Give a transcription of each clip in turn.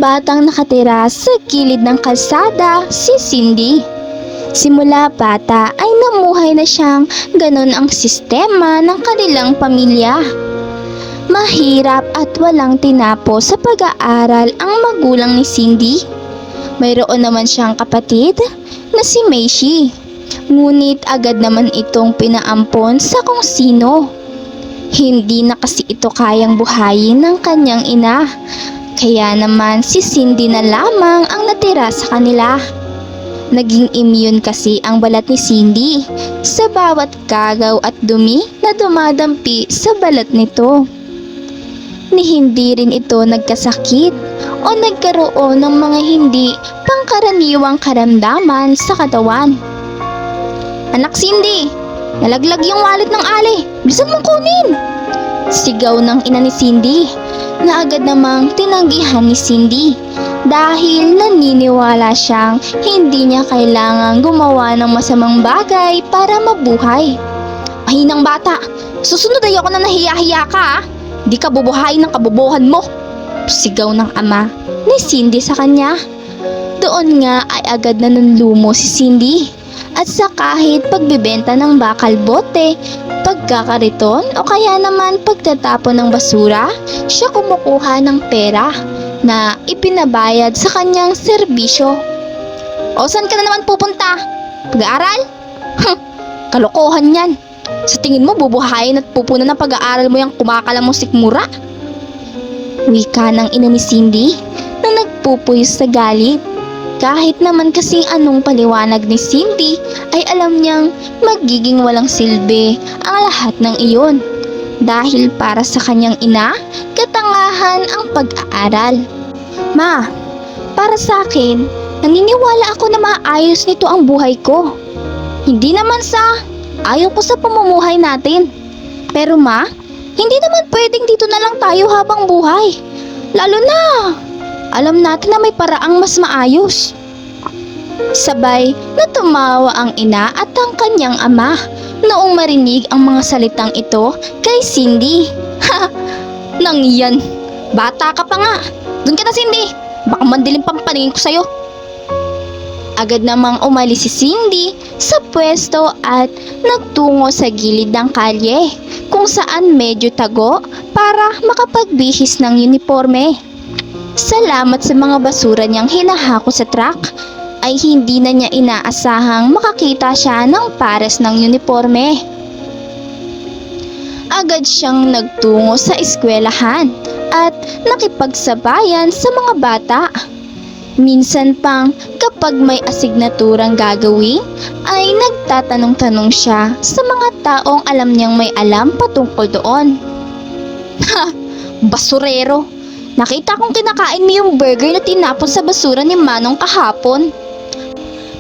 batang nakatira sa gilid ng kalsada, si Cindy. Simula bata ay namuhay na siyang ganon ang sistema ng kanilang pamilya. Mahirap at walang tinapo sa pag-aaral ang magulang ni Cindy. Mayroon naman siyang kapatid na si Maisie. Ngunit agad naman itong pinaampon sa kung sino. Hindi na kasi ito kayang buhayin ng kanyang ina. Kaya naman si Cindy na lamang ang natira sa kanila. Naging immune kasi ang balat ni Cindy sa bawat kagaw at dumi na dumadampi sa balat nito. Ni hindi rin ito nagkasakit o nagkaroon ng mga hindi pangkaraniwang karamdaman sa katawan. "Anak Cindy, nalaglag yung wallet ng Ali. Bilisan mong kunin!" Sigaw ng ina ni Cindy na agad namang tinanggihan ni Cindy dahil naniniwala siyang hindi niya kailangang gumawa ng masamang bagay para mabuhay. "Mahinang bata, susunod ay ako na nahiya-hiya ka ah. Di ka bubuhayin ng kabobohan mo!" Sigaw ng ama ni Cindy sa kanya. Doon nga ay agad na nanlumo si Cindy. At sa kahit pagbibenta ng bakal bote, pagkakariton o kaya naman pagtatapon ng basura, siya kumukuha ng pera na ipinabayad sa kanyang serbisyo. "O saan ka na naman pupunta? Pag-aaral? Kalokohan yan. Sa tingin mo bubuhayin at pupunan ng pag-aaral mo yung kumakalam mo sikmura?" Wika ng ina ni Cindy na nagpupuyos sa galit. Kahit naman kasing anong paliwanag ni Cindy ay alam niyang magiging walang silbi ang lahat ng iyon. Dahil para sa kanyang ina, katangahan ang pag-aaral. "Ma, para sa akin, naniniwala ako na maayos nito ang buhay ko. Hindi naman sa ayaw ko sa pamumuhay natin. Pero ma, hindi naman pwedeng dito na lang tayo habang buhay. Lalo na alam natin na may paraang mas maayos." Sabay na tumawa ang ina at ang kanyang ama noong marinig ang mga salitang ito kay Cindy. "Ha! Nang yan! Bata ka pa nga! Doon ka na, Cindy! Baka mandilim pang paningin ko sa'yo!" Agad namang umalis si Cindy sa pwesto at nagtungo sa gilid ng kalye kung saan medyo tago para makapagbihis ng uniforme. Salamat sa mga basura niyang hinahako sa truck ay hindi na niya inaasahang makakita siya ng pares ng uniforme. Agad siyang nagtungo sa eskwelahan at nakipagsabayan sa mga bata. Minsan pang kapag may asignaturang gagawin ay nagtatanong-tanong siya sa mga taong alam niyang may alam patungkol doon. "Ha! Basurero! Nakita kong kinakain mo yung burger na tinapon sa basura ni Manong kahapon."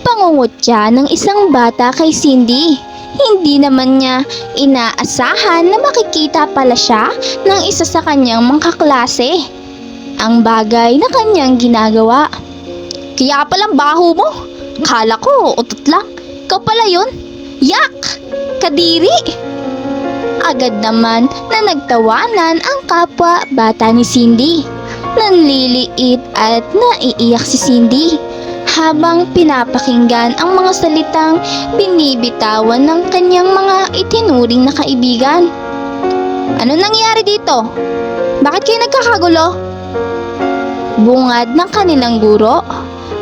Pangungutya ng isang bata kay Cindy. Hindi naman niya inaasahan na makikita pala siya ng isa sa kanyang mga kaklase. Ang bagay na kanyang ginagawa. "Kaya palang baho mo. Kala ko utot lang. Ikaw pala yun. Yak! Kadiri!" Agad naman na nagtawanan ang kapwa bata ni Cindy. Nanliliit at naiiyak si Cindy habang pinapakinggan ang mga salitang binibitawan ng kanyang mga itinuring na kaibigan. "Ano nangyari dito? Bakit kayo nagkakagulo?" Bungad ng kanilang guro.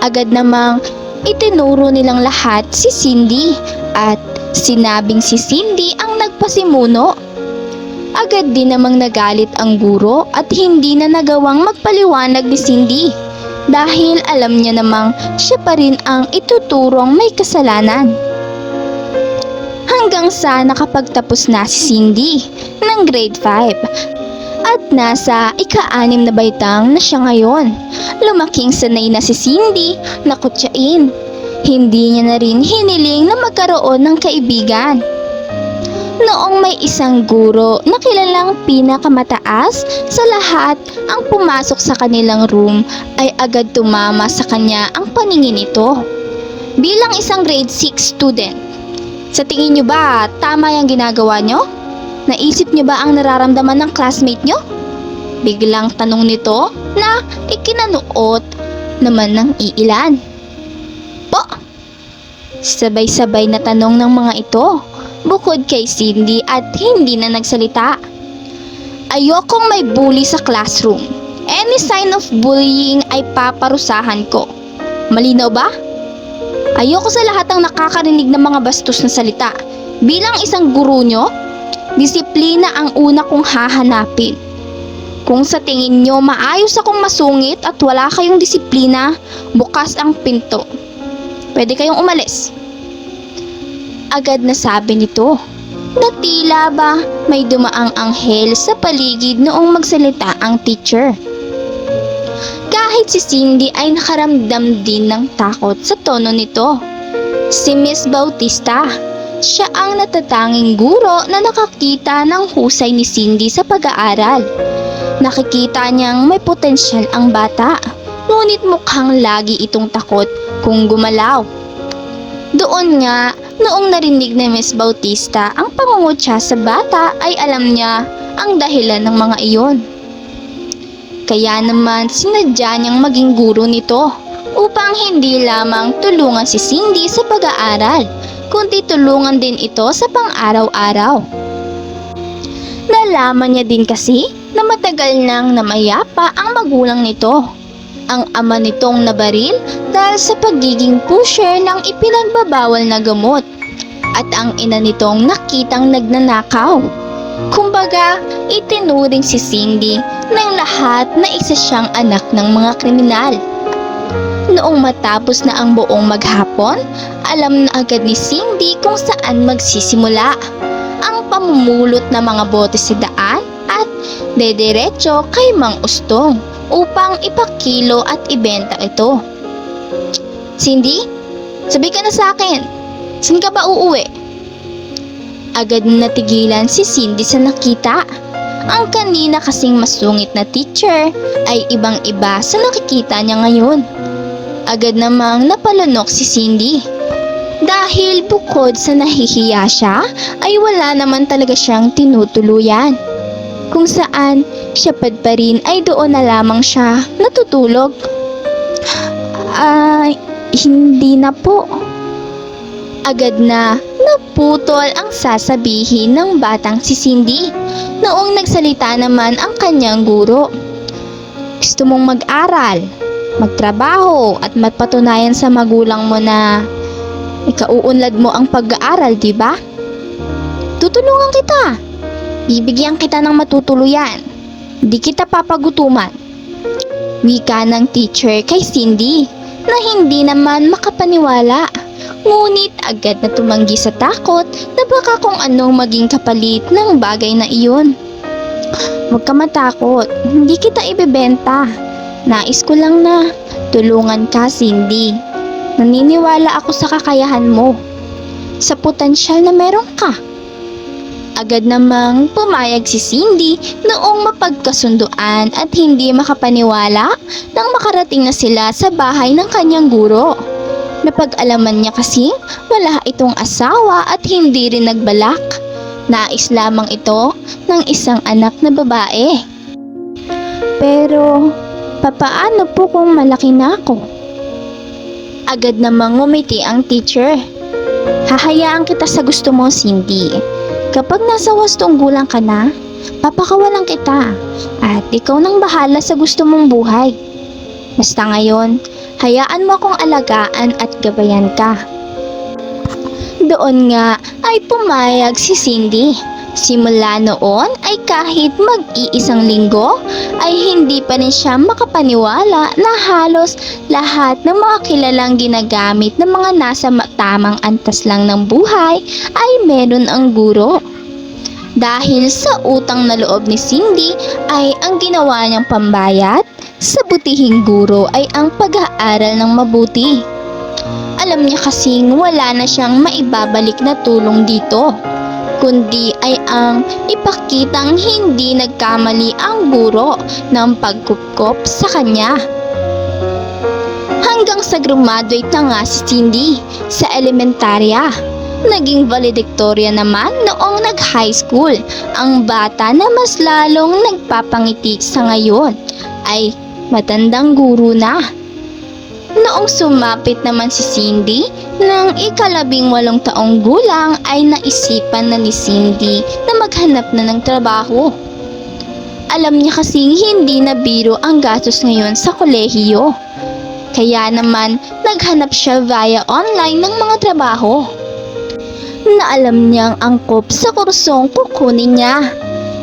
Agad namang itinuro nilang lahat si Cindy at sinabing si Cindy ang nagpasimuno. Agad din namang nagalit ang guro at hindi na nagawang magpaliwanag ni Cindy dahil alam niya namang siya pa rin ang ituturong may kasalanan. Hanggang sa nakapagtapos na si Cindy ng grade 5 at nasa ika-6 na baitang na siya ngayon. Lumaking sanay na si Cindy na kutyain. Hindi niya na rin hiniling na magkaroon ng kaibigan. Noong may isang guro na kilalang pinakamataas sa lahat ang pumasok sa kanilang room ay agad tumama sa kanya ang paningin nito. Bilang isang grade 6 student, sa tingin niyo ba tama yung ginagawa niyo? Naisip niyo ba ang nararamdaman ng classmate niyo? Biglang tanong nito na ikinanuot naman ng iilan. Po? Sabay-sabay na tanong ng mga ito, bukod kay Cindy at hindi na nagsalita. Ayokong may bully sa classroom. Any sign of bullying ay paparusahan ko. Malinaw ba? Ayoko sa lahat ng nakakarinig ng mga bastos na salita. Bilang isang guro nyo, disiplina ang una kong hahanapin. Kung sa tingin nyo maayos akong masungit at wala kayong disiplina, bukas ang pinto. Pwede kayong umalis. Agad na sabi nito na tila ba may dumaang anghel sa paligid noong magsalita ang teacher. Kahit si Cindy ay nakaramdam din ng takot sa tono nito. Si Miss Bautista, siya ang natatanging guro na nakakita ng husay ni Cindy sa pag-aaral. Nakikita niyang may potensyal ang bata, ngunit mukhang lagi itong takot kung gumalaw. Doon nga, noong narinig ni Miss Bautista ang pangungutya sa bata ay alam niya ang dahilan ng mga iyon. Kaya naman sinadya niyang maging guro nito upang hindi lamang tulungan si Cindy sa pag-aaral, kundi tulungan din ito sa pang-araw-araw. Nalaman niya din kasi na matagal nang namayapa ang magulang nito, ang ama nitong nabaril dahil sa pagiging pusher ng ipinagbabawal na gamot, at ang ina nitong nakitang nagnanakaw. Kumbaga, itinuring si Cindy ng lahat na isa siyang anak ng mga kriminal. Noong matapos na ang buong maghapon, alam na agad ni Cindy kung saan magsisimula ang pamumulot ng mga bote sa daan at dediretso kay Mang Ustong upang ipakilo at ibenta ito. Cindy, sabi ka na sa akin, saan ka ba uuwi? Agad na natigilan si Cindy sa nakita. Ang kanina kasing masungit na teacher ay ibang-iba sa nakikita niya ngayon. Agad namang napalunok si Cindy. Dahil bukod sa nahihiya siya, ay wala naman talaga siyang tinutuluyan. Kung saan siya pa rin ay doon na lamang siya natutulog. Hindi na po. Agad na naputol ang sasabihin ng batang si Cindy noong nagsalita naman ang kanyang guro. Gusto mong mag-aral, magtrabaho at magpatunayan sa magulang mo na ikauunlad mo ang pag-aaral, di ba? Tutulungan kita. Bibigyan kita ng matutuluyan. Di kita papagutuman. Wika ng teacher kay Cindy na hindi naman makapaniwala. Ngunit agad na tumanggi sa takot na baka kung anong maging kapalit ng bagay na iyon. Huwag ka matakot, hindi kita ibebenta. Nais ko lang na tulungan ka, Cindy. Naniniwala ako sa kakayahan mo, sa potensyal na meron ka. Agad namang pumayag si Cindy noong mapagkasunduan at hindi makapaniwala nang makarating na sila sa bahay ng kanyang guro. Napag-alaman niya kasi wala itong asawa at hindi rin nagbalak. Nais lamang ito ng isang anak na babae. Pero, papaano po kung malaki na ako? Agad namang ngumiti ang teacher. Hahayaan kita sa gusto mo, Cindy. Kapag nasa wastong gulang ka na, papakawalan kita at ikaw nang bahala sa gusto mong buhay. Basta ngayon, hayaan mo akong alagaan at gabayan ka. Doon nga ay pumayag si Cindy. Simula noon ay kahit mag-iisang linggo ay hindi pa rin siya makapaniwala na halos lahat ng mga kilalang ginagamit ng mga nasa tamang antas lang ng buhay ay meron ang guro. Dahil sa utang na loob ni Cindy ay ang ginawa niyang pambayad sa butihing guro ay ang pag-aaral ng mabuti. Alam niya kasing wala na siyang maibabalik na tulong dito, kundi ay ang ipakitang hindi nagkamali ang guro ng pagkupkop sa kanya. Hanggang sa graduate na nga si Cindy sa elementarya Naging valedictorian naman noong nag-high school. Ang bata na mas lalong nagpapangiti sa ngayon ay matandang guro na. Noong sumapit naman si Cindy ng ika-18 taong gulang ay naisipan na ni Cindy na maghanap na ng trabaho. Alam niya kasing hindi na biro ang gastos ngayon sa kolehiyo. Kaya naman naghanap siya via online ng mga trabaho na alam niyang angkop sa kursong kukunin niya.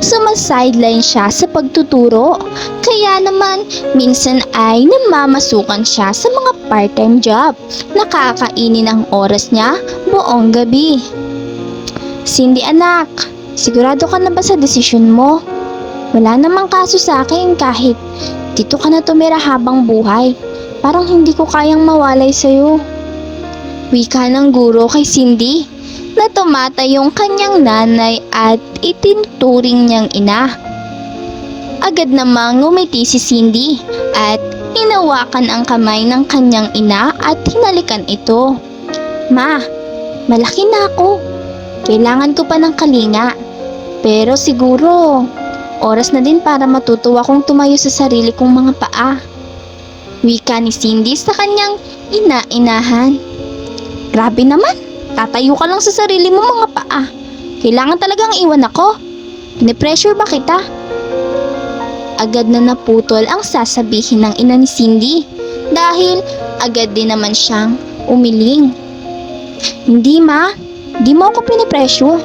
Sumasideline siya sa pagtuturo, kaya naman minsan ay namamasukan siya sa mga part-time job. Nakakainin ang oras niya buong gabi. Cindy anak, sigurado ka na ba sa desisyon mo? Wala namang kaso sa akin kahit dito ka na tumira habang buhay. Parang hindi ko kayang mawalay sa'yo. Wika ng guro kay Cindy na tumata yung kanyang nanay at itinuturing niyang ina. Agad namang ngumiti si Cindy at hinawakan ang kamay ng kanyang ina at hinalikan ito. Ma, malaki na ako. Kailangan ko pa ng kalinga. Pero siguro, oras na din para matuto akong tumayo sa sarili kong mga paa. Wika ni Cindy sa kanyang ina-inahan. Grabe naman. Tatayo ka lang sa sarili mo mga paa. Kailangan talagang iwan ako. Pinipressure ba kita? Agad na naputol ang sasabihin ng ina ni Cindy dahil agad din naman siyang umiling. Hindi ma, di mo ako pinipressure.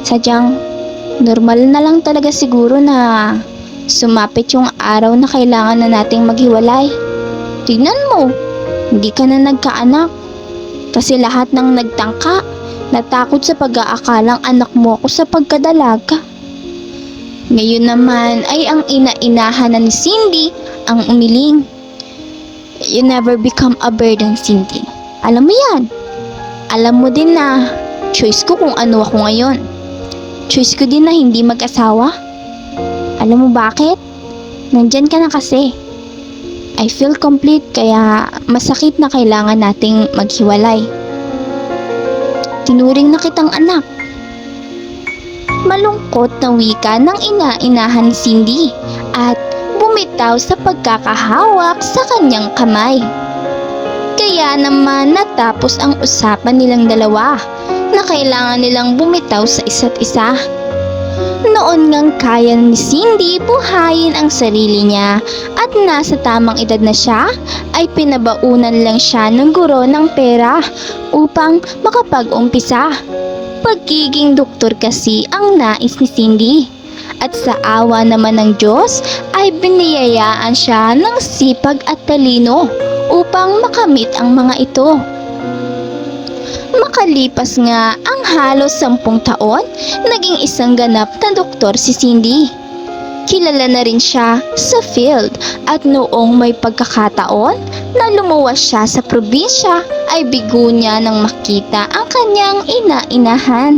Sadyang normal na lang talaga siguro na sumapit yung araw na kailangan na nating maghiwalay. Tignan mo, hindi ka na nagkaanak. Kasi lahat ng nagtangka, natakot sa pag-aakalang anak mo ako sa pagkadalaga. Ngayon naman ay ang ina-inahan na ni Cindy ang umiling. You never become a burden, Cindy. Alam mo yan. Alam mo din na choice ko kung ano ako ngayon. Choice ko din na hindi mag-asawa. Alam mo bakit? Nandyan ka na kasi. I feel complete kaya masakit na kailangan nating maghiwalay. Tinuring na kitang anak. Malungkot na wika ng ina-inahan ni Cindy at bumitaw sa pagkakahawak sa kanyang kamay. Kaya naman natapos ang usapan nilang dalawa na kailangan nilang bumitaw sa isa't isa. Noon ngang kaya ni Cindy buhayin ang sarili niya at nasa tamang edad na siya ay pinabaunan lang siya ng guro ng pera upang makapag-umpisa. Pagiging doktor kasi ang nais ni Cindy at sa awa naman ng Diyos ay biniyayaan siya ng sipag at talino upang makamit ang mga ito. Makalipas nga ang halos 10 taon, naging isang ganap na doktor si Cindy. Kilala na rin siya sa field at noong may pagkakataon na lumuwas siya sa probinsya ay bigo niya nang makita ang kanyang ina-inahan.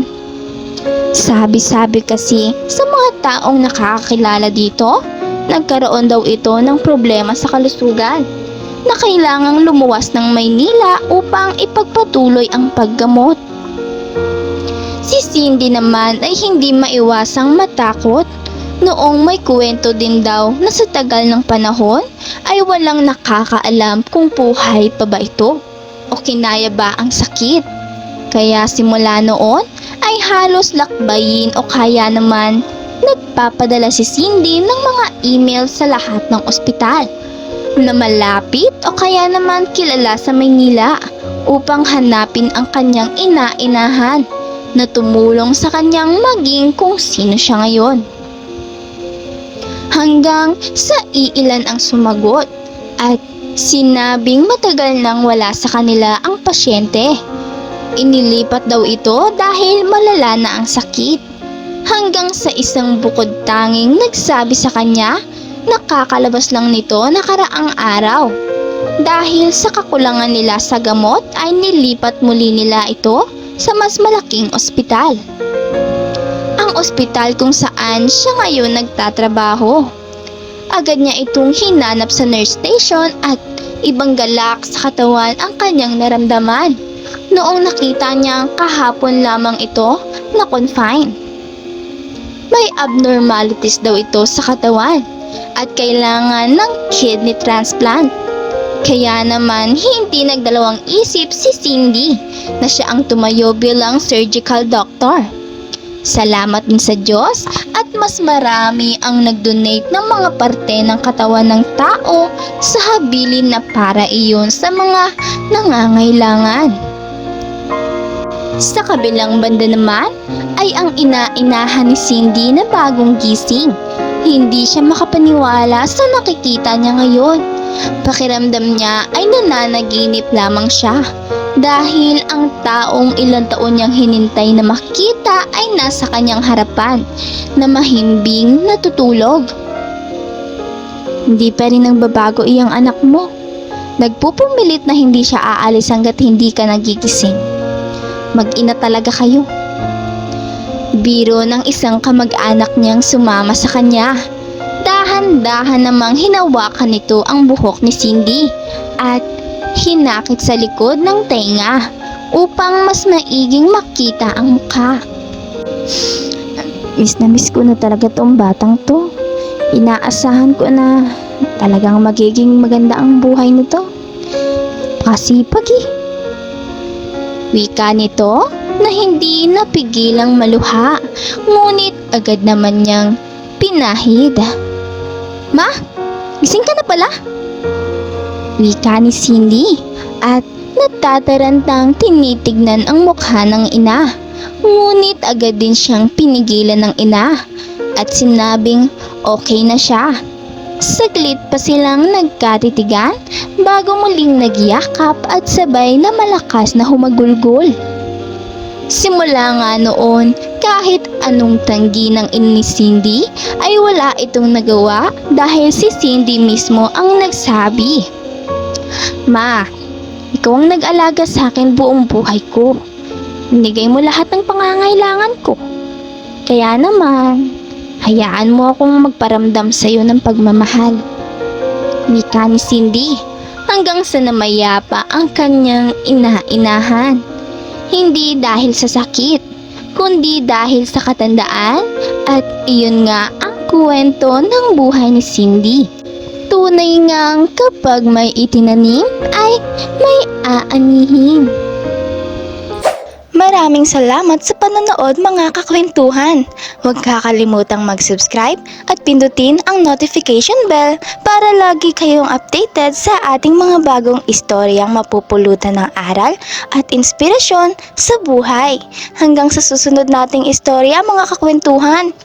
Sabi-sabi kasi sa mga taong nakakakilala dito, nagkaroon daw ito ng problema sa kalusugan na kailangang lumuwas ng Maynila upang ipagpatuloy ang paggamot. Si Cindy naman ay hindi maiwasang matakot noong may kwento din daw na sa tagal ng panahon ay walang nakakaalam kung buhay pa ba ito o kinaya ba ang sakit. Kaya simula noon ay halos lakbayin o kaya naman nagpapadala si Cindy ng mga email sa lahat ng ospital na malapit o kaya naman kilala sa Maynila upang hanapin ang kanyang ina-inahan na tumulong sa kanyang maging kung sino siya ngayon. Hanggang sa iilan ang sumagot at sinabing matagal nang wala sa kanila ang pasyente. Inilipat daw ito dahil malala na ang sakit. Hanggang sa isang bukod tanging nagsabi sa kanya nakakalabas lang nito nakaraang araw. Dahil sa kakulangan nila sa gamot ay nilipat muli nila ito sa mas malaking ospital. Ang ospital kung saan siya ngayon nagtatrabaho. Agad niya itong hinanap sa nurse station at ibang galak sa katawan ang kanyang naramdaman. noong nakita niyang kahapon lamang ito na confine. May abnormalities daw ito sa katawan at kailangan ng kidney transplant. Kaya naman hindi nagdalawang isip si Cindy na siya ang tumayo bilang surgical doctor. Salamat din sa Diyos at mas marami ang nag-donate ng mga parte ng katawan ng tao sa habilin na para iyon sa mga nangangailangan. Sa kabilang banda naman ay ang ina-inahan ni Cindy na bagong gising. Hindi siya makapaniwala sa nakikita niya ngayon. Pakiramdam niya ay nananaginip lamang siya dahil ang taong ilang taon niyang hinintay na makita ay nasa kanyang harapan na mahimbing natutulog. Hindi pa rin nagbabago iyang anak mo. Nagpupumilit na hindi siya aalis hanggat hindi ka nagigising. Mag-ina talaga kayo. Biro ng isang kamag-anak niyang sumama sa kanya. Dahan-dahan namang hinawakan nito ang buhok ni Cindy at hinakit sa likod ng tenga upang mas maiging makita ang mukha. Miss na miss ko na talaga tong batang to. Inaasahan ko na talagang magiging maganda ang buhay nito. Pasipag eh. Wika nito na hindi napigilang maluha, ngunit agad naman niyang pinahid. Ma, gising ka na pala? Wika ni Cindy at natatarantang tinitignan ang mukha ng ina. Ngunit agad din siyang pinigilan ng ina at sinabing okay na siya. Saglit pa silang nagkatitigan bago muling nagyakap at sabay na malakas na humagulgol. Simula nga noon, kahit anong tanggi ng ina ni Cindy ay wala itong nagawa dahil si Cindy mismo ang nagsabi, Ma, ikaw ang nag-alaga sa akin buong buhay ko. Binigay mo lahat ng pangangailangan ko. Kaya naman, hayaan mo akong magparamdam sa iyo ng pagmamahal. Wika ni Cindy hanggang sa namayapa ang kanyang ina-inahan. Hindi dahil sa sakit, kundi dahil sa katandaan at iyon nga ang kwento ng buhay ni Cindy. Tunay ngang kapag may itinanim ay may aanihin. Maraming salamat sa panonood mga kakwentuhan. Huwag kakalimutang mag-subscribe at pindutin ang notification bell para lagi kayong updated sa ating mga bagong istoryang mapupulutan ng aral at inspirasyon sa buhay. Hanggang sa susunod nating istorya mga kakwentuhan.